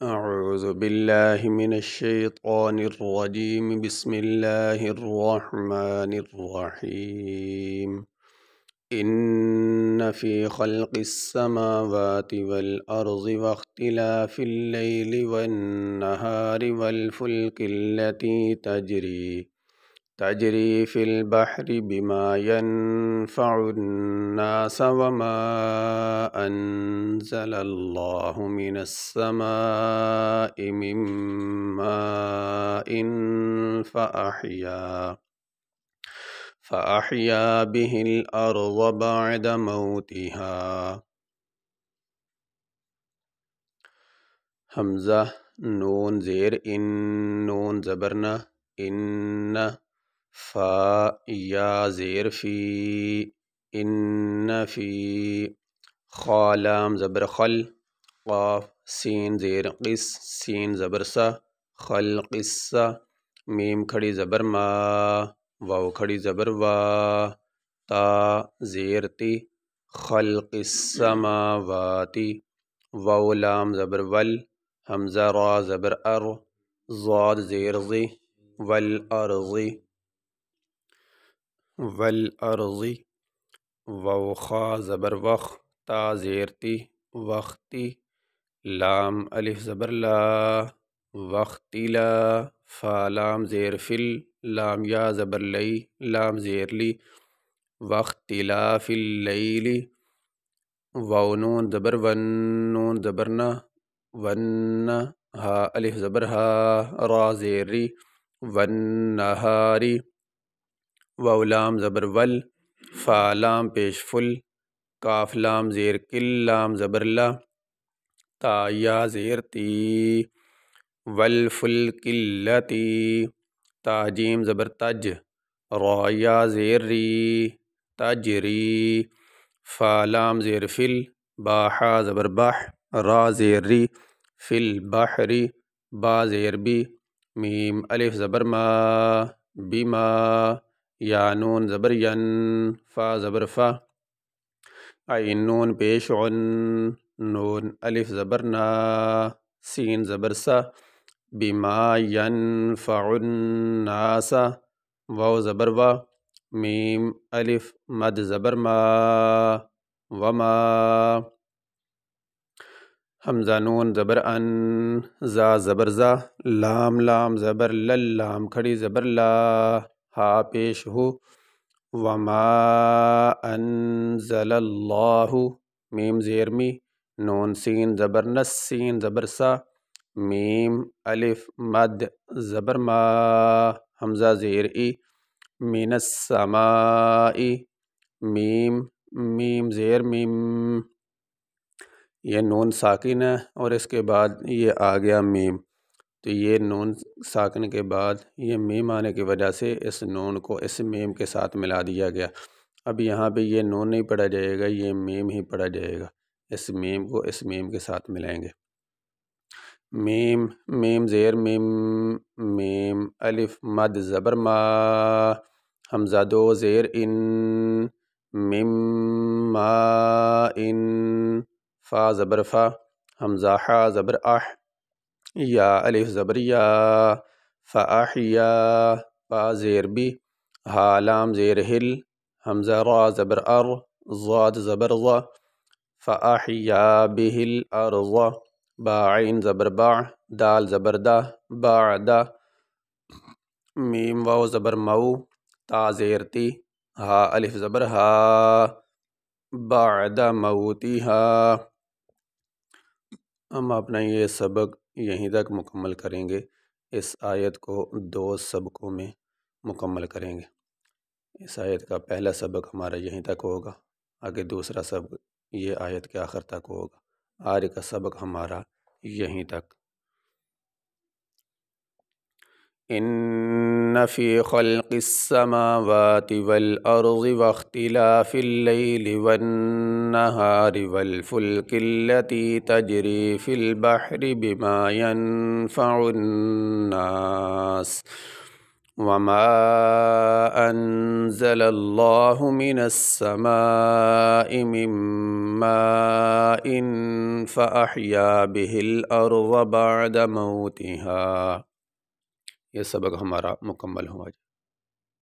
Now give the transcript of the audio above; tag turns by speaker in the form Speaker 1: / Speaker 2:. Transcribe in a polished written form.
Speaker 1: أعوذ بالله من الشيطان الرجيم بسم الله الرحمن الرحيم إن في خلق السماوات والأرض واختلاف الليل والنهار والفلك التي تجري في البحر بما ينفع الناس وما أنزل الله من السماء من ماء فأحيا به الأرض بعد موتها. حمزہ نون زیر ان، نون زبرنا ان، فا یا زیر فی، ان فی، خا لام زبر خل، قاف سین زیر قس، سین زبر سا، خل قصہ، میم کھڑی زبر ما، واو کھڑی زبر وا، تا زیر تی، خلق السماواتی، واو لام زبر ول، حمزہ را زبر ار، ضاد زیر ضی، والارضی، والارضی، واو خا زبر وخ، تا زیر تی، وقتی، لام الف زبر لا، وقتی لا، فا لام زیر فل، لام یا زبر لئی، لام زیر لی، واختلاف اللیل، واو نون زبر ون، نون زبرنا ون، ہا الف زبر ہا، را زیر ری، والنہاری، واو لام زبر ول، فا لام پیش فل، کاف لام زیر کل، لام زبر لا، تا یا زیر تی، والفلک التی، تا جیم زبر تج، را یا زیر ری، تجری، فا لام زیر فل، با حا زبر بح، را زیر ری، فی البحری، با زیر بی، میم الف زبر ما، بما، یا نون زبر ین، فا زبر فا، عین نون پیش عن، نون الف زبر نا، سین زبر سا، بما ینفع الناس، واو زبر وا، میم الف مد زبر ما، وما، حمزہ نون زبر ان، زا زبر زا، لام لام زبر لل، لام کھڑی زبر لا، ہا پیش ہو، وما انزل اللہ، میم زیر می، نون سین زبر نس، سین زبر سا، میم الف مد زبر ما، حمزہ زیر ای، من السماء، میم، میم زیر میم، یہ نون ساکن ہے اور اس کے بعد یہ آ گیا میم، تو یہ نون ساکن کے بعد یہ میم آنے کی وجہ سے اس نون کو اس میم کے ساتھ ملا دیا گیا۔ اب یہاں پہ یہ نون نہیں پڑھا جائے گا، یہ میم ہی پڑھا جائے گا، اس میم کو اس میم کے ساتھ ملائیں گے۔ میم، میم زیر میم، میم الف مد زبر ما، حمزہ دو زیر ان، مم ما ان، فا زبر فا، حمزہ حا زبر اح، یا الف زبر یا، فاحیا، پا زیر بی، ہا لام زیر ہل، حمزہ را زبر ار، ضاد زبر ضا، فاحیا به الارض، با عین زبر با، دال زبر دا، بعدا، میم واو زبر مو، تا زیر تی، ہا الف زبر ہا، بعد موتیہا۔ ہم اپنا یہ سبق یہیں تک مکمل کریں گے، اس آیت کو 2 سبقوں میں مکمل کریں گے۔ اس آیت کا پہلا سبق ہمارا یہیں تک ہوگا، آگے دوسرا سبق یہ آیت کے آخر تک ہوگا، آج کا سبق ہمارا یہیں تک۔ ان فی خلق السماوات والارض واختلاف اللیل والنہار والفلک التي تجری فی البحر بما ينفع الناس وما أنزل الله من السماء من ماء فأحيا به الأرض بعد موتها۔ یہ سبق ہمارا مکمل ہوا۔